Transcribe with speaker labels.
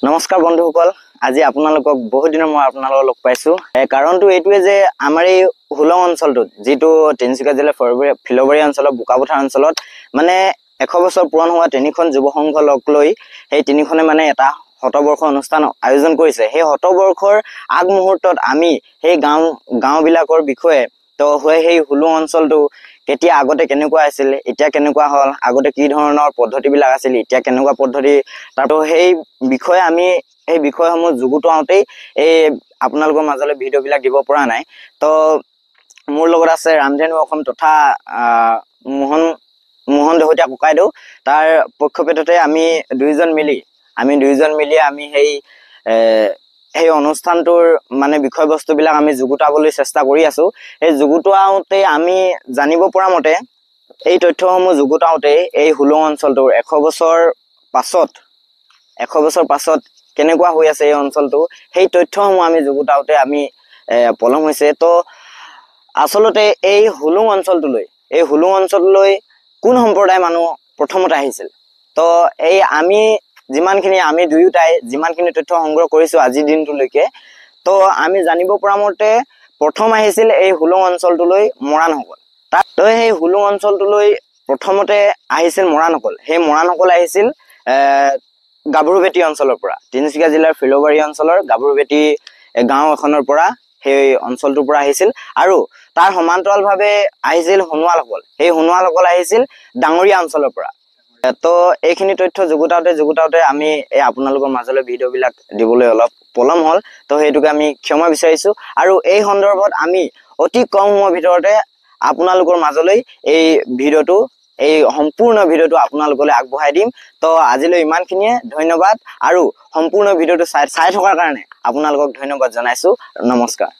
Speaker 1: নমস্কাৰ বন্ধুসকল, আজি আপোনালোকক বহুত দিনৰ মই আপোনালোকক লগ পাইছো। কাৰণটো এইটোৱে যে আমাৰ এই হুলং অঞ্চলটোত, যিটো তিনিচুকীয়া জিলাৰ ফিলবাৰী অঞ্চলত বোকাপথাৰ অঞ্চলত মানে 100 বছৰ পুৰণ হোৱা তিনিখন যুৱ সংঘ লগ লৈ সেই তিনিখনে মানে এটা শতবৰ্ষ অনুষ্ঠান আয়োজন কৰিছে। সেই শতবৰ্ষৰ আগমুহূৰ্তত আমি সেই গাঁওবিলাকৰ বিষয়ে তো সেই হুলুং অঞ্চলটো কেতিয়া আগতে কেনেকুৱা আছিল, এতিয়া কেনেকুৱা হ'ল, আগতে কি ধৰণৰ পদ্ধতিবিলাক আছিল, এতিয়া কেনেকুৱা পদ্ধতি, তাতো সেই বিষয়ে আমি সেই বিষয়সমূহ যুগুতাওঁতেই এই আপোনালোকৰ মাজলৈ ভিডিঅ'বিলাক দিব পৰা নাই। তো মোৰ লগত আছে ৰামধেনু অসম তথা মোহন দহোতীয়া ককাইদেউ। তাৰ পক্ষপেটতে আমি দুইজন মিলি আমি সেই অনুষ্ঠানটোৰ মানে বিষয়বস্তুবিলাক আমি যুগুতাবলৈ চেষ্টা কৰি আছো। এই যুগুতাওঁতে আমি জানিব পৰা মতে এই তথ্যসমূহ যুগুতাওঁতে এই হুলুং অঞ্চলটোৰ 100 বছৰ পাছত কেনেকুৱা হৈ আছে এই অঞ্চলটো, সেই তথ্যসমূহ আমি যুগুতাওঁতে আমি পলম হৈছে। তো আচলতে এই হুলুং অঞ্চলটোলৈ কোন সম্প্ৰদায়ৰ মানুহ প্ৰথমতে আহিছিল। তো এই আমি দুয়োটাই যিমানখিনি তথ্য সংগ্ৰহ কৰিছো আজিৰ দিনটোলৈকে, তো আমি জানিব পৰা মতে প্ৰথম আহিছিল এই হুলুং অঞ্চলটোলৈ মৰাণসকল। তো সেই হুলুং অঞ্চলটোলৈ প্ৰথমতে আহিছিল মৰাণসকল। সেই মৰাণসকল আহিছিল গাভৰুভেটি অঞ্চলৰ পৰা, তিনিচুকীয়া জিলাৰ ফিলবাৰী অঞ্চলৰ গাভৰুভেটি গাঁও এখনৰ পৰা সেই অঞ্চলটোৰ পৰা আহিছিল। আৰু তাৰ সমান্তৰালভাৱে আহিছিল সোণোৱালসকল। সেই সোণোৱালসকল আহিছিল ডাঙৰীয়া অঞ্চলৰ পৰা। তো এইখিনি তথ্য যুগুতাওঁতে আমি এই আপোনালোকৰ মাজলৈ ভিডিঅ'বিলাক দিবলৈ অলপ পলম হ'ল। তো সেইটোকে আমি ক্ষমা বিচাৰিছো। আৰু এই সন্দৰ্ভত আমি অতি কম সময়ৰ ভিতৰতে আপোনালোকৰ মাজলৈ এই সম্পূৰ্ণ ভিডিঅ'টো আপোনালোকলৈ আগবঢ়াই দিম। তো আজিলৈ ইমানখিনিয়ে, ধন্যবাদ। আৰু সম্পূৰ্ণ ভিডিঅ'টো চাই থকাৰ কাৰণে আপোনালোকক ধন্যবাদ জনাইছো। নমস্কাৰ।